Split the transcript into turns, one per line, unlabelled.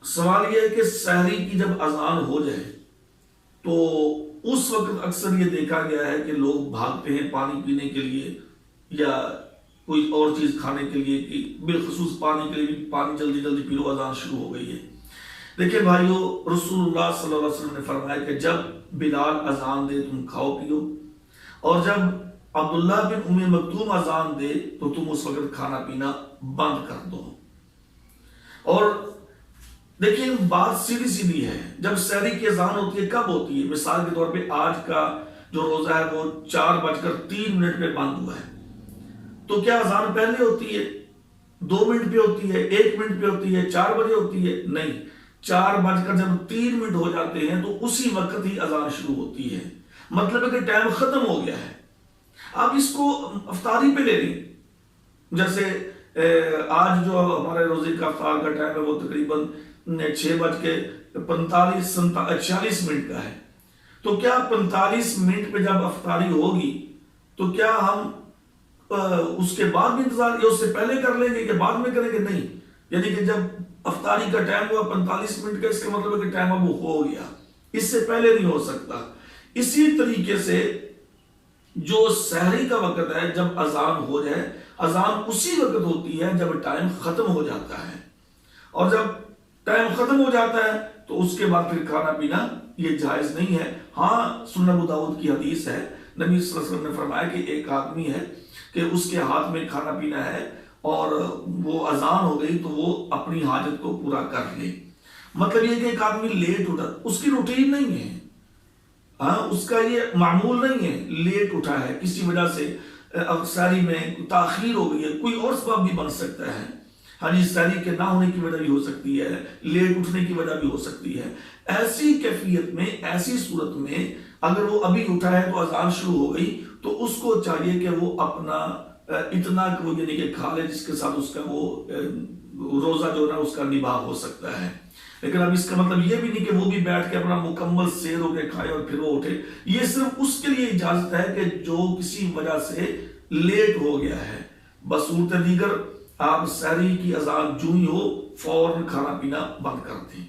سوال یہ ہے کہ سحری کی جب اذان ہو جائے تو اس وقت اکثر یہ دیکھا گیا ہے کہ لوگ بھاگتے ہیں پانی پینے کے لیے یا کوئی اور چیز کھانے کے لیے، کہ بالخصوص پانی کے لیے بھی پانی جلدی جلدی پی لو، اذان شروع ہو گئی ہے۔ دیکھیں بھائیو، رسول اللہ صلی اللہ علیہ وسلم نے فرمایا کہ جب بلال اذان دے تم کھاؤ پیو، اور جب عبداللہ بن ام مکتوم اذان دے تو تم اس وقت کھانا پینا بند کر دو۔ اور دیکھیں بات سیدھی سیدھی ہے، جب سحری کی اذان ہوتی ہے کب ہوتی ہے؟ مثال کے طور پہ آج کا جو روزہ ہے وہ 4:03 پہ بند ہوا ہے، تو کیا اذان پہلے ہوتی ہے 2 منٹ پہ ہوتی ہے، 1 منٹ پہ ہوتی ہے، 4 بجے ہوتی ہے؟ نہیں، 4:03 ہو جاتے ہیں تو اسی وقت ہی اذان شروع ہوتی ہے، مطلب ہے کہ ٹائم ختم ہو گیا ہے۔ آپ اس کو افطاری پہ لے لیں، جیسے آج جو ہمارے روزے کا افطار کا ٹائم ہے وہ تقریباً 6:45 کا ہے، تو کیا 45 منٹ پہ جب افطاری ہوگی تو کیا ہم اس کے بعد بھی انتظار یا اس سے پہلے کر لیں گے کہ بعد میں کریں گے؟ نہیں، یعنی کہ جب افطاری کا ٹائم ہوا 45 منٹ کا، اس کا مطلب ہے کہ ٹائم اب ہو گیا، اس سے پہلے نہیں ہو سکتا۔ اسی طریقے سے جو سحری کا وقت ہے، جب اذان ہو جائے، اذان اسی وقت ہوتی ہے جب ٹائم ختم ہو جاتا ہے، اور جب ٹائم ختم ہو جاتا ہے تو اس کے بعد پھر کھانا پینا یہ جائز نہیں ہے۔ ہاں، سنن ابو داؤد کی حدیث ہے، نبی صلی اللہ علیہ وسلم نے فرمایا کہ ایک آدمی ہے کہ اس کے ہاتھ میں کھانا پینا ہے اور وہ اذان ہو گئی تو وہ اپنی حاجت کو پورا کر لے۔ مطلب یہ کہ ایک آدمی لیٹ اٹھا، اس کی روٹین نہیں ہے، اس کا یہ معمول نہیں ہے، لیٹ اٹھا ہے کسی وجہ سے، سحری میں تاخیر ہو گئی ہے، کوئی اور سبب بھی بن سکتا ہے، ہاں جی، سحری کے نہ ہونے کی وجہ بھی ہو سکتی ہے، لیٹ اٹھنے کی وجہ بھی ہو سکتی ہے۔ ایسی کیفیت میں، ایسی صورت میں اگر وہ ابھی اٹھا ہے تو اذان شروع ہو گئی تو اس کو چاہیے کہ وہ اپنا اتنا وہ یعنی کہ کھا لے جس کے ساتھ اس کا وہ روزہ جو ہے اس کا نباہ ہو سکتا ہے۔ لیکن اب اس کا مطلب یہ بھی نہیں کہ وہ بھی بیٹھ کے اپنا مکمل سیر ہو کے کھائے اور پھر وہ اٹھے۔ یہ صرف اس کے لیے اجازت ہے کہ جو کسی وجہ سے لیٹ ہو گیا ہے۔ بصورت دیگر آپ سحری کی اذان جو ہی ہو فوراً کھانا پینا بند کر دیں۔